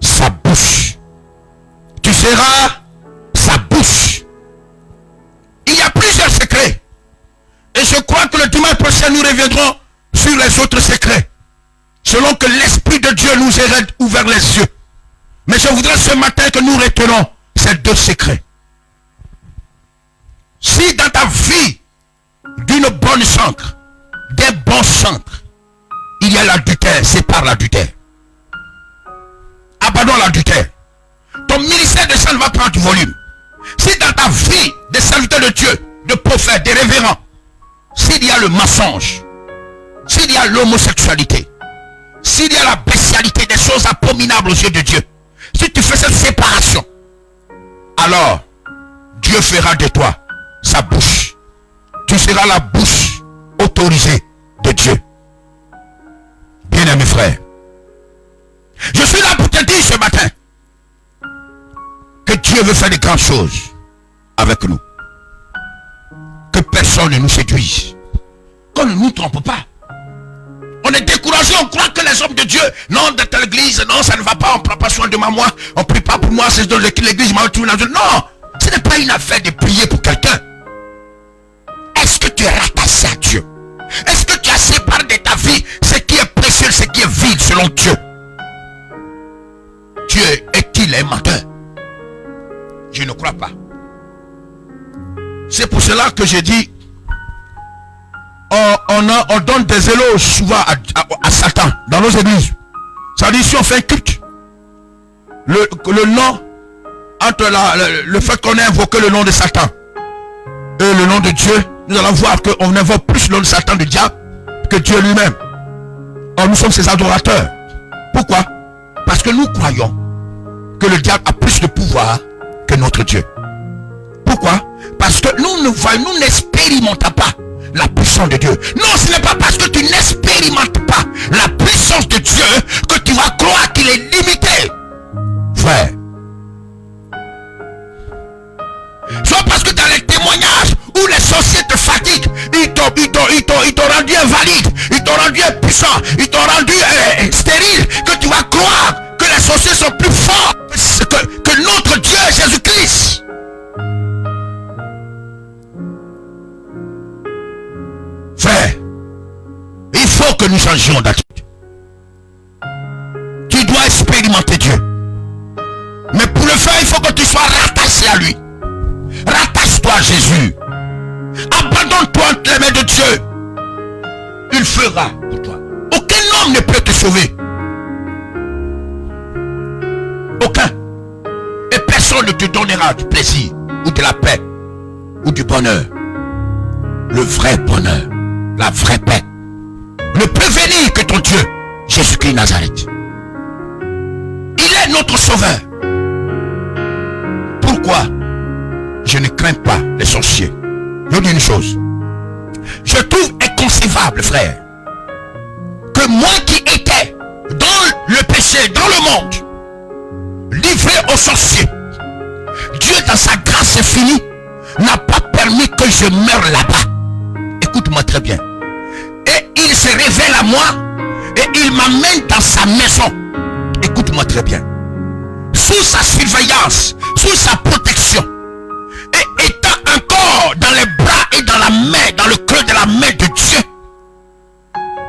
S3: sa bouche. Tu seras sa bouche. Il y a plusieurs secrets. Et je crois que le dimanche prochain, nous reviendrons sur les autres secrets. Selon que l'Esprit de Dieu nous ait ouvert les yeux. Mais je voudrais ce matin que nous retenons ces deux secrets. Si dans ta vie, d'une bonne centre, d'un bon centre, il y a l'adultère, sépare l'adultère. Abandonne l'adultère. Ton ministère de sang va prendre du volume. Si dans ta vie de serviteur de Dieu, de prophète, de révérend, s'il y a le mensonge, s'il y a l'homosexualité, s'il y a la bestialité, des choses abominables aux yeux de Dieu, si tu fais cette séparation, alors Dieu fera de toi sa bouche. Tu seras la bouche autorisée de Dieu. Bien-aimé frère, je suis là pour te dire ce matin que Dieu veut faire de grandes choses avec nous. Que personne ne nous séduise. Qu'on ne nous trompe pas. On est découragé, on croit que les hommes de Dieu, non, de telle église, non, ça ne va pas, on ne prend pas soin de moi, on ne prie pas pour moi, c'est dans l'église, non, ce n'est pas une affaire de prier pour quelqu'un. Est-ce que tu es rattaché à Dieu? Est-ce que tu as séparé de ta vie ce qui est précieux, ce qui est vide selon Dieu? Dieu est-il un menteur? Je ne crois pas. C'est pour cela que j'ai dit, on donne des éloges souvent à Satan dans nos églises. Ça dit, si on fait un culte, le nom, entre le fait qu'on ait invoqué le nom de Satan et le nom de Dieu, nous allons voir qu'on invoque plus le nom de Satan, du diable, que Dieu lui-même. Or, nous sommes ses adorateurs. Pourquoi? Parce que nous croyons que le diable a plus de pouvoir que notre Dieu. Pourquoi? Parce que nous n'expérimentons pas la puissance de Dieu. Non, ce n'est pas parce que tu n'expérimentes pas la puissance de Dieu que tu vas croire qu'il est limité. Frère. Soit parce que tu as les témoignages où les sorciers te fatiguent, ils t'ont rendu invalide, ils t'ont rendu impuissant, ils t'ont rendu stérile, que tu vas croire que les sorciers sont plus forts que notre Dieu Jésus-Christ. Frère, il faut que nous changions d'attitude. Tu dois expérimenter Dieu. Mais pour le faire, il faut que tu sois rattaché à lui. Rattache-toi à Jésus. Abandonne-toi entre les mains de Dieu. Il fera pour toi. Aucun homme ne peut te sauver. Aucun. Et personne ne te donnera du plaisir, ou de la paix, ou du bonheur. Le vrai bonheur, la vraie paix, ne peut venir que ton Dieu, Jésus-Christ Nazareth. Il est notre sauveur. Pourquoi je ne crains pas les sorciers? Je dis une chose. Je trouve inconcevable, frère, que moi qui étais dans le péché, dans le monde, livré aux sorciers, Dieu dans sa grâce infinie n'a pas permis que je meure là-bas. Écoute-moi très bien. Et il se révèle à moi et il m'amène dans sa maison. Écoute-moi très bien. Sous sa surveillance, sous sa protection, et étant encore dans les bras et dans la main, dans le creux de la main de Dieu,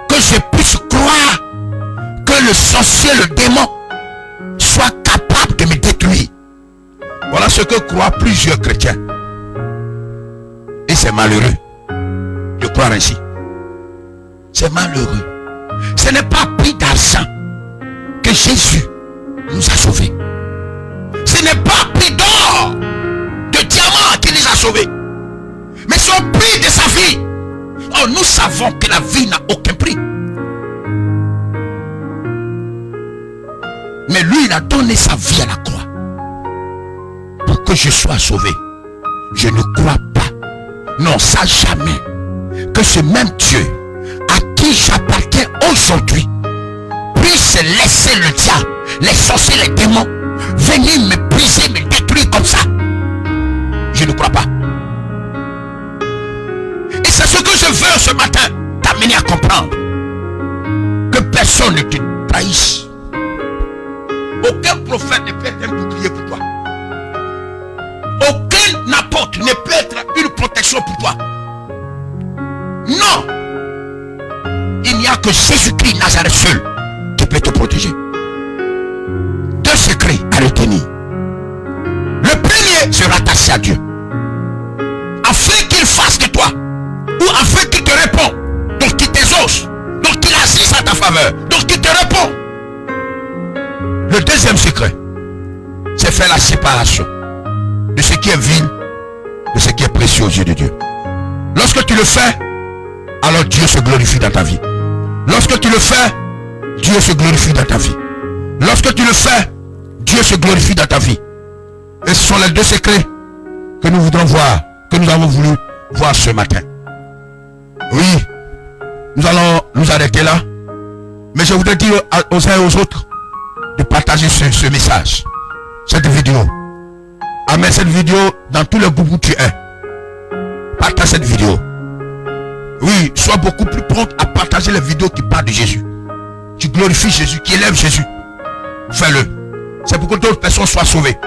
S3: que je puisse croire que le sorcier, le démon, soit capable de me détruire. Voilà ce que croient plusieurs chrétiens. Et c'est malheureux de croire ainsi. C'est malheureux. Ce n'est pas prix d'argent que Jésus nous a sauvés. Ce n'est pas prix d'or, de diamant qui les a sauvés. Mais son prix de sa vie. Oh, nous savons que la vie n'a aucun prix. Mais lui, il a donné sa vie à la croix. Pour que je sois sauvé. Je ne crois pas. Non, ça jamais. Que ce même Dieu à qui j'appartiens aujourd'hui puisse laisser le diable, les sorciers, les démons venir me briser, me détruire comme ça. Je ne crois pas. Et c'est ce que je veux ce matin, t'amener à comprendre. Que personne ne te trahisse. Aucun prophète ne peut être un bouclier pour toi. Aucun apôtre ne peut être une protection pour toi. Non. Il n'y a que Jésus-Christ Nazareth seul qui peut te protéger. Deux secrets à retenir. Le premier, se rattacher à Dieu. Afin qu'il fasse de toi, ou afin qu'il te réponde, donc qu'il t'exauce, donc qu'il agisse à ta faveur, donc qu'il te répond. Le deuxième secret, c'est faire la séparation de ce qui est vil, de ce qui est précieux aux yeux de Dieu. Lorsque tu le fais, alors Dieu se glorifie dans ta vie. Lorsque tu le fais, Dieu se glorifie dans ta vie. Lorsque tu le fais, Dieu se glorifie dans ta vie. Et ce sont les deux secrets que nous voudrons voir, que nous avons voulu voir ce matin. Oui, nous allons nous arrêter là. Mais je voudrais dire aux uns et aux autres de partager ce message, cette vidéo. Amène cette vidéo dans tous les groupes où tu es. Partage cette vidéo. Oui, sois beaucoup plus prompt à partager les vidéos qui parlent de Jésus. Tu glorifies Jésus, qui élève Jésus. Fais-le. C'est pour que d'autres personnes soient sauvées,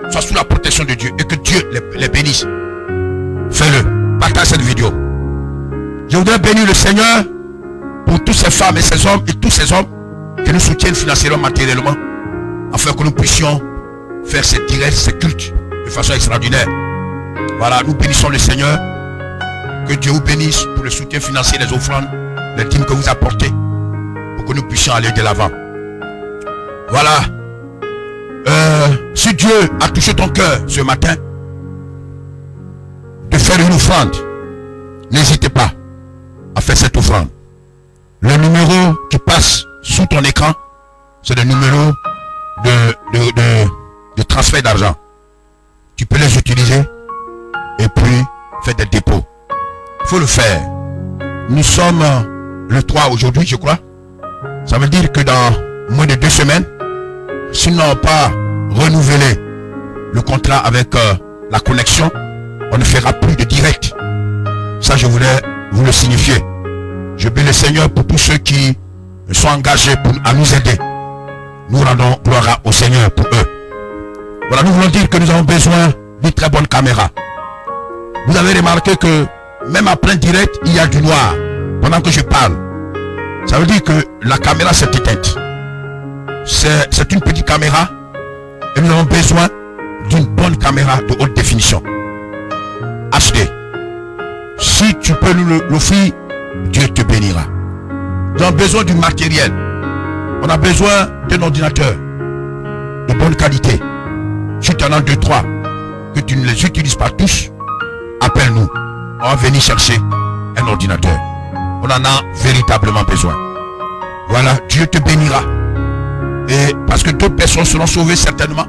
S3: soient sous la protection de Dieu et que Dieu les bénisse. Fais-le. Partage cette vidéo. Je voudrais bénir le Seigneur pour toutes ces femmes et ces hommes et tous ces hommes qui nous soutiennent financièrement, matériellement, afin que nous puissions faire ces directs, ces cultes de façon extraordinaire. Voilà, nous bénissons le Seigneur. Que Dieu vous bénisse pour le soutien financier des offrandes, les dîmes que vous apportez, pour que nous puissions aller de l'avant. Voilà. Si Dieu a touché ton cœur ce matin, de faire une offrande, n'hésitez pas à faire cette offrande. Le numéro qui passe sous ton écran, c'est le numéro de transfert d'argent. Tu peux les utiliser et puis faire des dépôts. Il faut le faire. Nous sommes le 3 aujourd'hui, je crois. Ça veut dire que dans moins de 2 semaines, si nous n'avons pas renouvelé le contrat avec la connexion, on ne fera plus de direct. Ça, je voulais vous le signifier. Je bénis le Seigneur pour tous ceux qui sont engagés à nous aider. Nous rendons gloire au Seigneur pour eux. Voilà, nous voulons dire que nous avons besoin d'une très bonne caméra. Vous avez remarqué que même en plein direct, il y a du noir pendant que je parle. Ça veut dire que la caméra s'est éteinte. C'est une petite caméra et nous avons besoin d'une bonne caméra de haute définition. HD. Si tu peux nous l'offrir, Dieu te bénira. Nous avons besoin du matériel. On a besoin d'un ordinateur. de bonne qualité. Si tu en as 2, 3, que tu ne les utilises pas tous, appelle-nous. On va venir chercher un ordinateur. On en a véritablement besoin. Voilà, Dieu te bénira. Et parce que d'autres personnes seront sauvées certainement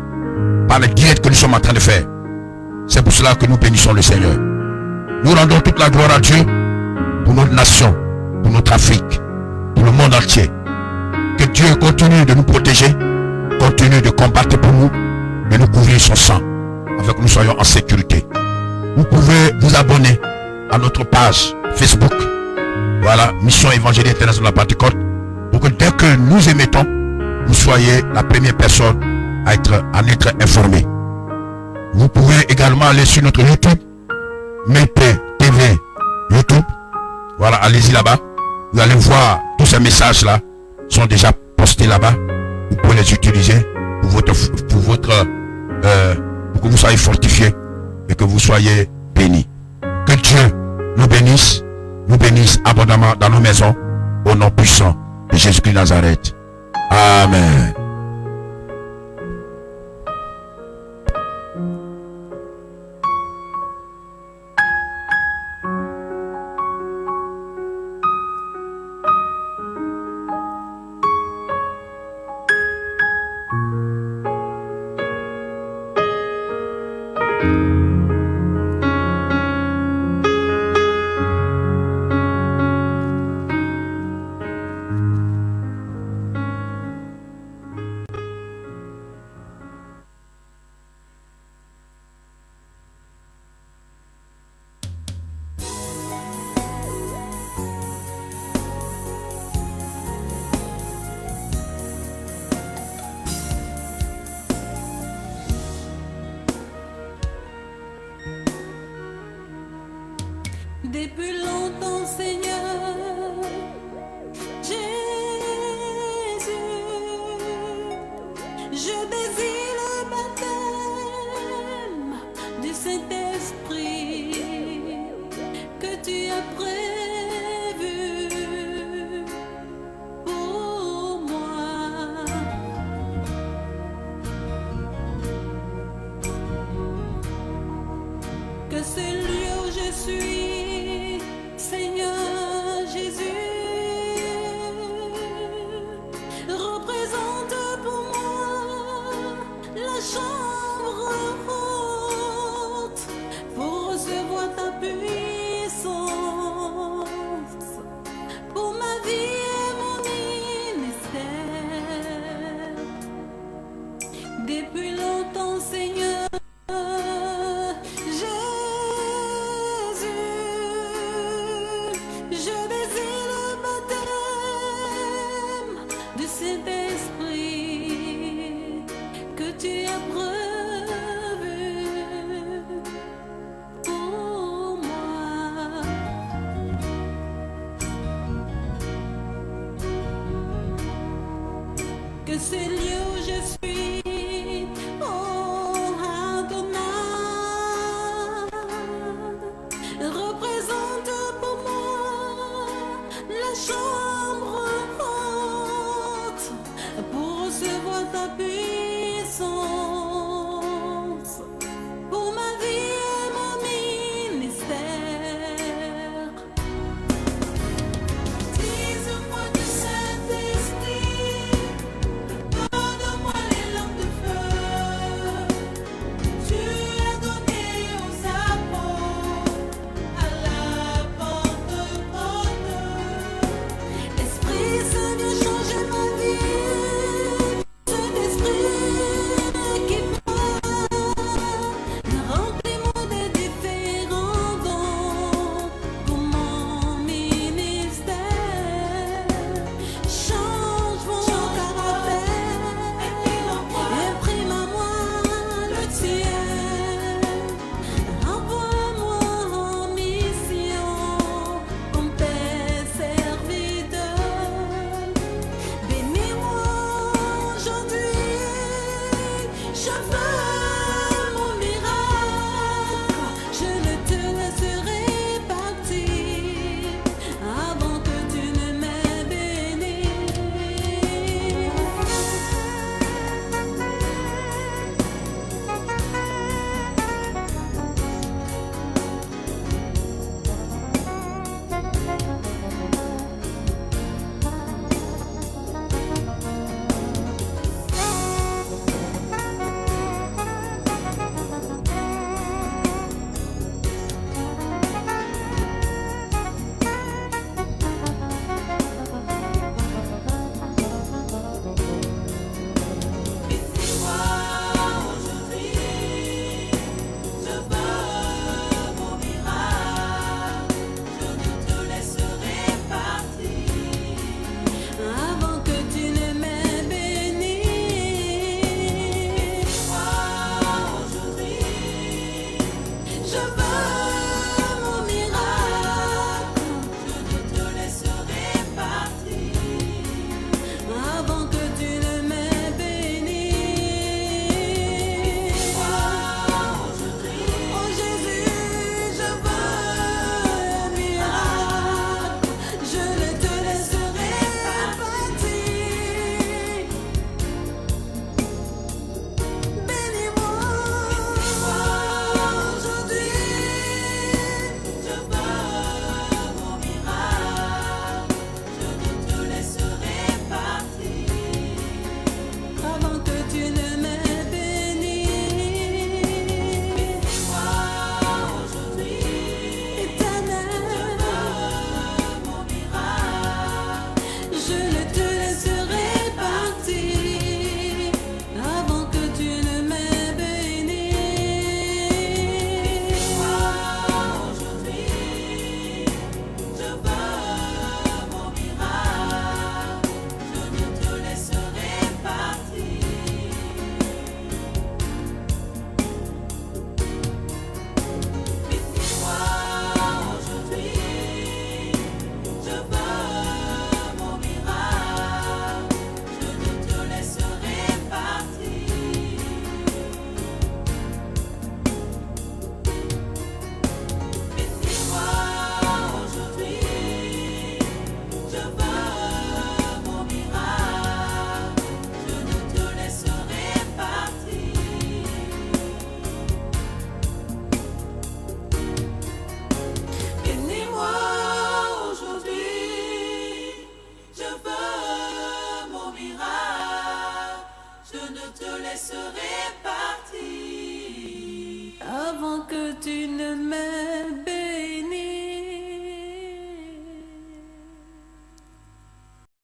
S3: par les directs que nous sommes en train de faire. C'est pour cela que nous bénissons le Seigneur. Nous rendons toute la gloire à Dieu pour notre nation, pour notre Afrique, pour le monde entier. Que Dieu continue de nous protéger, continue de combattre pour nous, de nous couvrir son sang, afin que nous soyons en sécurité. Vous pouvez vous abonner à notre page Facebook. Voilà, Mission Évangélique Internationale de la Pentecôte, pour que dès que nous émettons, vous soyez la première personne à en être informé. Vous pouvez également aller sur notre YouTube, MEP TV YouTube. Voilà, allez-y là-bas. Vous allez voir tous ces messages-là sont déjà postés là-bas. Vous pouvez les utiliser pour que vous soyez fortifiés et que vous soyez bénis. Que Dieu nous bénisse abondamment dans nos maisons, au nom puissant de Jésus-Christ de Nazareth. Amen.
S1: Depuis longtemps, Seigneur, Jésus, je désire le baptême du Saint-Esprit que tu as prévu pour moi. Que celui où je suis, Seigneur Jésus, représente pour moi la chambre haute pour recevoir ta puissance pour ma vie et mon ministère. Depuis longtemps, Seigneur, que c'est lieu où je suis, oh Adonai, représente pour moi la chambre haute pour recevoir ta puissance pour ma vie et mon ministère. Dis-moi du Saint-Esprit, donne-moi Je veux mon miracle, je ne te laisserai partir avant que tu ne m'aies béni. Oh Jésus, je veux un miracle, je ne te laisserai partir. Bénis-moi aujourd'hui, je veux mon miracle, je ne te laisserai partir avant que tu ne m'aies béni. Bénis-moi aujourd'hui, Éternel, je veux mon miracle, je ne te laisserai partir avant que tu ne m'aies béni. Bénis-moi aujourd'hui, je veux mon miracle, je ne te laisserai partir. Bénis-moi aujourd'hui, je veux mon miracle, je ne te laisserai partir. Bénis-moi aujourd'hui, je veux mon miracle, je ne te laisserai partir. Bénis-moi aujourd'hui, je veux mon miracle, je ne te laisserai partir avant que tu ne m'aies